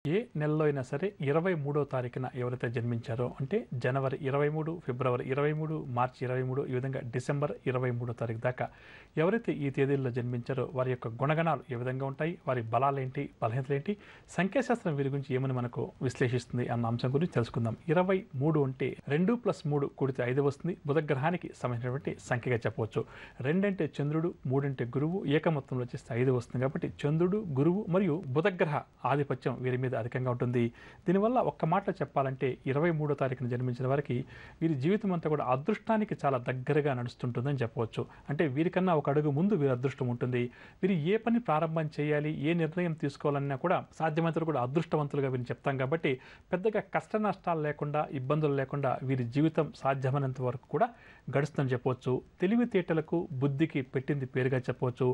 ఏ నెలలో అయినా సరే 23వ తారీఖున ఎవరైతే జన్మించారో అంటే జనవరి 23, ఫిబ్రవరి 23, మార్చి 23 ఈ విధంగా డిసెంబర్ 23వ తారీఖు దాకా ఎవరైతే ఈ తేదీల్లో జన్మించారో వారి యొక్క గుణగణాలు ఏ విధంగా ఉంటాయి, వారి బలాలేంటి, బలహీనతలేంటి, సంఖ్యాశాస్త్రం వీరి గురించి ఏమని మనకు విశ్లేషిస్తుంది అన్న అంశం గురించి తెలుసుకుందాం. 23 అంటే 2 + 3 కూడితే 5 వస్తుంది. బుధగ్రహానికి సంబంధించినటువంటి సంఖ్యగా చెప్పవచ్చు. 2 అంటే చంద్రుడు, 3 అంటే గురువు, ఏకమొత్తంలో వచ్చేస్తే 5 వస్తుంది. కాబట్టి చంద్రుడు, గురువు మరియు బుధగ్రహ ఆధిపత్యం వీరి మీద అధికంగా ఉంటుంది. దీనివల్ల ఒక్క మాటలో చెప్పాలంటే 23వ తారీఖున జన్మించిన వారికి వీరి జీవితం అంతా కూడా అదృష్టానికి చాలా దగ్గరగా నడుస్తుంటుందని చెప్పవచ్చు. అంటే వీరికన్నా ఒక అడుగు ముందు వీరి అదృష్టం ఉంటుంది. వీరు ఏ పని ప్రారంభం చేయాలి, ఏ నిర్ణయం తీసుకోవాలన్నా కూడా సాధ్యమైనంత కూడా అదృష్టవంతులుగా వీరిని చెప్తాం. కాబట్టి పెద్దగా కష్ట నష్టాలు లేకుండా, ఇబ్బందులు లేకుండా వీరి జీవితం సాధ్యమైనంత వరకు కూడా గడుస్తుందని చెప్పవచ్చు. తెలివితేటలకు, బుద్ధికి పెట్టింది పేరుగా చెప్పవచ్చు.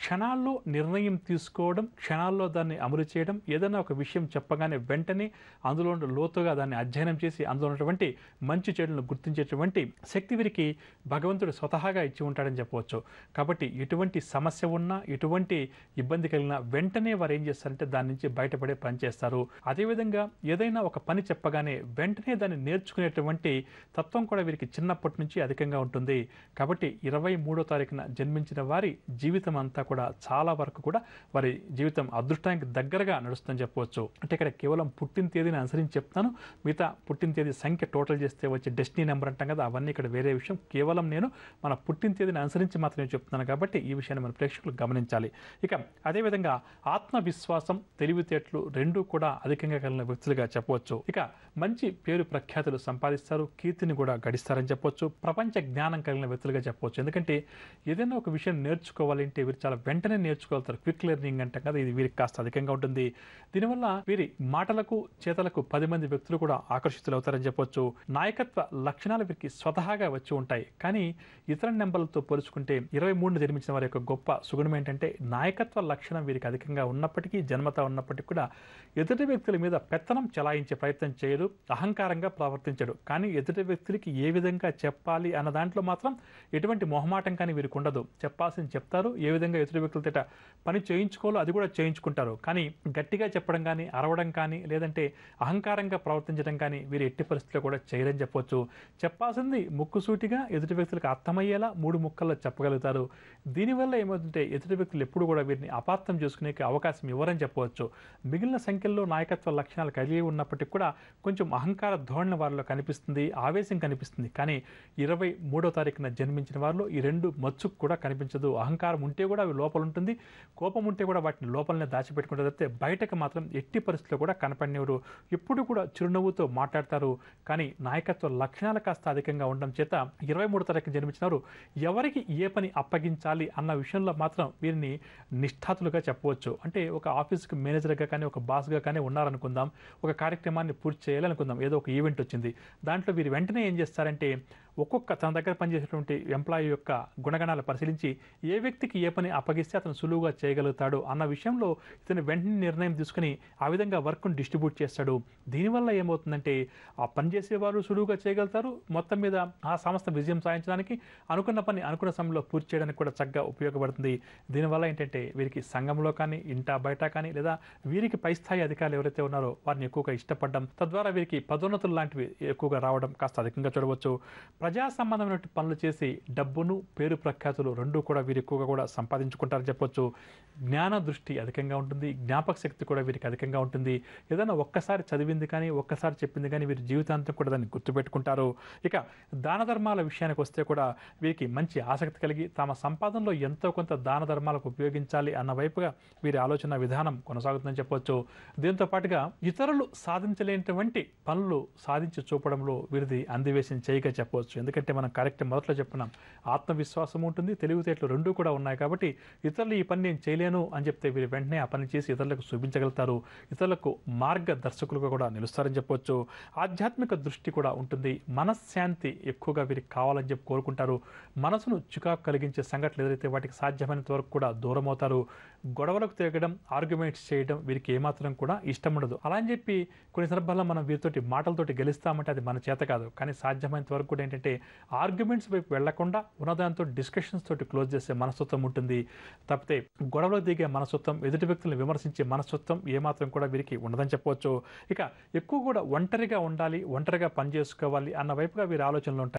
క్షణాల్లో నిర్ణయం తీసుకోవడం, క్షణాల్లో దాన్ని అమలు చేయడం, ఏదైనా ఒక విషయం చెప్పగానే వెంటనే అందులో లోతుగా దాన్ని అధ్యయనం చేసి అందులో ఉన్నటువంటి మంచి చెడులను గుర్తించేటువంటి శక్తి వీరికి భగవంతుడు స్వతహాగా ఇచ్చి ఉంటాడని చెప్పవచ్చు. కాబట్టి ఎటువంటి సమస్య ఉన్నా, ఎటువంటి ఇబ్బంది కలిగినా వెంటనే వారు ఏం చేస్తారంటే దాని నుంచి బయటపడే పని చేస్తారు. అదేవిధంగా ఏదైనా ఒక పని చెప్పగానే వెంటనే దాన్ని నేర్చుకునేటువంటి తత్వం కూడా వీరికి చిన్నప్పటి నుంచి అధికంగా ఉంటుంది. కాబట్టి 23వ తారీఖున జన్మించిన వారి జీవితం అంతా కూడా చాలా వరకు కూడా వారి జీవితం అదృష్టానికి దగ్గరగా నడుస్తుందని చెప్పవచ్చు. అంటే ఇక్కడ కేవలం పుట్టిన తేదీని అనుసరించి చెప్తాను. మిగతా పుట్టిన తేదీ సంఖ్య టోటల్ చేస్తే వచ్చే డెస్టినీ నెంబర్ అంటాం కదా, అవన్నీ ఇక్కడ వేరే విషయం. కేవలం నేను మన పుట్టిన తేదీని అనుసరించి మాత్రమే చెప్తున్నాను. కాబట్టి ఈ విషయాన్ని మన ప్రేక్షకులు గమనించాలి. ఇక అదేవిధంగా ఆత్మవిశ్వాసం, తెలివితేటలు రెండూ కూడా అధికంగా కలిగిన వ్యక్తులుగా చెప్పవచ్చు. ఇక మంచి పేరు ప్రఖ్యాతులు సంపాదిస్తారు, కీర్తిని కూడా గడిస్తారని చెప్పవచ్చు. ప్రపంచ జ్ఞానం కలిగిన వ్యక్తులుగా చెప్పవచ్చు. ఎందుకంటే ఏదైనా ఒక విషయం నేర్చుకోవాలంటే వీరు చాలా వెంటనే నేర్చుకోగలుగుతారు. క్విక్ లెర్నింగ్ అంటాం కదా, ఇది వీరికి కాస్త అధికంగా ఉంటుంది. దీనివల్ల వీరి మాటలకు, చేతలకు 10 మంది వ్యక్తులు కూడా ఆకర్షితులవుతారని చెప్పొచ్చు. నాయకత్వ లక్షణాలు వీరికి స్వతహాగా వచ్చి ఉంటాయి. కానీ ఇతర నెంబర్లతో పోల్చుకుంటే 23ని జన్మించిన వారి యొక్క గొప్ప సుగుణం ఏంటంటే నాయకత్వ లక్షణం వీరికి అధికంగా ఉన్నప్పటికీ, జన్మత ఉన్నప్పటికీ కూడా ఎదుటి వ్యక్తుల మీద పెత్తనం చెలాయించే ప్రయత్నం చేయడు, అహంకారంగా ప్రవర్తించడు. కానీ ఎదుటి వ్యక్తులకి ఏ విధంగా చెప్పాలి అన్న దాంట్లో మాత్రం ఎటువంటి మొహమాటం కానీ వీరికి ఉండదు. చెప్పాల్సింది చెప్తారు. ఏ విధంగా ఎదుటి వ్యక్తులతో పని చేయించుకోవాలో అది కూడా చేయించుకుంటారు. కానీ గట్టిగా చెప్పడం కానీ, అరవడం కానీ, లేదంటే అహంకారంగా ప్రవర్తించడం కానీ వీరు ఎట్టి పరిస్థితుల్లో కూడా చేయరని చెప్పవచ్చు. చెప్పాల్సింది ముక్కుసూటిగా ఎదుటి వ్యక్తులకు అర్థమయ్యేలా 3 ముక్కల్లో చెప్పగలుగుతారు. దీనివల్ల ఏమవుతుంటే ఎదుటి వ్యక్తులు ఎప్పుడు కూడా వీరిని అపార్థం చేసుకునే అవకాశం ఇవ్వరని చెప్పవచ్చు. మిగిలిన సంఖ్యల్లో నాయకత్వ లక్షణాలు కలిగి ఉన్నప్పటికీ కూడా కొంచెం అహంకార ధోరణి వారిలో కనిపిస్తుంది, ఆవేశం కనిపిస్తుంది. కానీ 23వ తారీఖున జన్మించిన వారిలో ఈ రెండు మచ్చుకు కూడా కనిపించదు. అహంకారం ఉంటే కూడా అవి లోపల ఉంటుంది, కోపం ఉంటే కూడా వాటిని లోపలనే దాచిపెట్టుకుంటే తప్పితే బయటకు మాత్రం ఎట్టి పరిస్థితుల్లో కూడా కనపడినవారు. ఎప్పుడు కూడా చిరునవ్వుతో మాట్లాడతారు. కానీ నాయకత్వ లక్షణాలు కాస్త అధికంగా ఉండడం చేత 23వ తారీఖున జన్మించిన వారు ఎవరికి ఏ పని అప్పగించాలి అన్న విషయంలో మాత్రం వీరిని నిష్ఠాతులుగా చెప్పవచ్చు. అంటే ఒక ఆఫీస్కి మేనేజర్గా కానీ, ఒక బాస్గా కానీ ఉన్నారనుకుందాం. ఒక కార్యక్రమాన్ని పూర్తి చేయాలనుకుందాం. ఏదో ఒక ఈవెంట్ వచ్చింది. దాంట్లో వీరు వెంటనే ఏం చేస్తారంటే ఒక్కొక్క తన దగ్గర పనిచేసేటువంటి ఎంప్లాయీ యొక్క గుణగణాలు పరిశీలించి ఏ వ్యక్తికి ఏ పని అప్పగిస్తే అతను సులువుగా చేయగలుగుతాడు అన్న విషయంలో ఇతను వెంటనే నిర్ణయం తీసుకుని ఆ విధంగా వర్క్ను డిస్ట్రిబ్యూట్ చేస్తాడు. దీనివల్ల ఏమవుతుందంటే ఆ పని చేసేవారు సులువుగా చేయగలుగుతారు. మొత్తం మీద ఆ సంస్థ విజయం సాధించడానికి అనుకున్న పని అనుకున్న సమయంలో పూర్తి చేయడానికి కూడా చక్కగా ఉపయోగపడుతుంది. దీనివల్ల ఏంటంటే వీరికి సంఘంలో కానీ, ఇంటా బయట కానీ, లేదా వీరికి పై స్థాయి అధికారులు ఎవరైతే ఉన్నారో వారిని ఎక్కువగా ఇష్టపడడం, తద్వారా వీరికి పదోన్నతులు లాంటివి ఎక్కువగా రావడం కాస్త అధికంగా చూడవచ్చు. ప్రజా సంబంధమైన పనులు చేసి డబ్బును, పేరు ప్రఖ్యాతులు రెండూ కూడా వీరు ఎక్కువగా కూడా సంపాదించుకుంటారని చెప్పొచ్చు. జ్ఞాన దృష్టి అధికంగా ఉంటుంది, జ్ఞాపక శక్తి కూడా వీరికి అధికంగా ఉంటుంది. ఏదైనా ఒక్కసారి చదివింది కానీ, ఒక్కసారి చెప్పింది కానీ వీరి జీవితాంతం కూడా దాన్ని గుర్తుపెట్టుకుంటారు. ఇక దాన ధర్మాల విషయానికి వస్తే కూడా వీరికి మంచి ఆసక్తి కలిగి తమ సంపాదనలో ఎంతో కొంత దాన ధర్మాలకు ఉపయోగించాలి అన్న వైపుగా వీరి ఆలోచన విధానం కొనసాగుతుందని చెప్పొచ్చు. దీంతో పాటుగా ఇతరులు సాధించలేనటువంటి పనులు సాధించి చూపడంలో వీరిది అందివేసిన చేయిగా చెప్పవచ్చు. ఎందుకంటే మనం కరెక్ట్ మొదట్లో చెప్పుకున్నాం, ఆత్మవిశ్వాసం ఉంటుంది, తెలివితేటలు రెండూ కూడా ఉన్నాయి. కాబట్టి ఇతరులు ఈ పని నేను చేయలేను అని చెప్తే వీరు వెంటనే ఆ పని చేసి ఇతరులకు చూపించగలుగుతారు. ఇతరులకు మార్గదర్శకులుగా కూడా నిలుస్తారని చెప్పవచ్చు. ఆధ్యాత్మిక దృష్టి కూడా ఉంటుంది. మనశ్శాంతి ఎక్కువగా వీరికి కావాలని చెప్పి కోరుకుంటారు. మనసును చికాకు కలిగించే సంఘటనలు ఎదురైతే వాటికి సాధ్యమైనంత వరకు కూడా దూరం అవుతారు. గొడవలకు తిరగడం, ఆర్గ్యుమెంట్స్ చేయడం వీరికి ఏమాత్రం కూడా ఇష్టం ఉండదు. అలా అని చెప్పి కొన్ని సందర్భాల్లో మనం వీరితోటి మాటలతోటి గెలుస్తామంటే అది మన చేత కాదు. కానీ సాధ్యమైనంత వరకు కూడా ఏంటంటే ఏంటంటే ఆర్గ్యుమెంట్స్ వైపు వెళ్లకుండా ఉన్నదాంతో డిస్కషన్స్ తోటి క్లోజ్ చేసే మనస్తత్వం ఉంటుంది. తప్పితే గొడవలు దిగే మనస్తత్వం, ఎదుటి వ్యక్తులను విమర్శించే మనస్తత్వం ఏమాత్రం కూడా వీరికి ఉండదని చెప్పవచ్చు. ఇక ఎక్కువ కూడా ఒంటరిగా ఉండాలి, ఒంటరిగా పని చేసుకోవాలి అన్న వైపుగా వీరి ఆలోచనలు ఉంటాయి.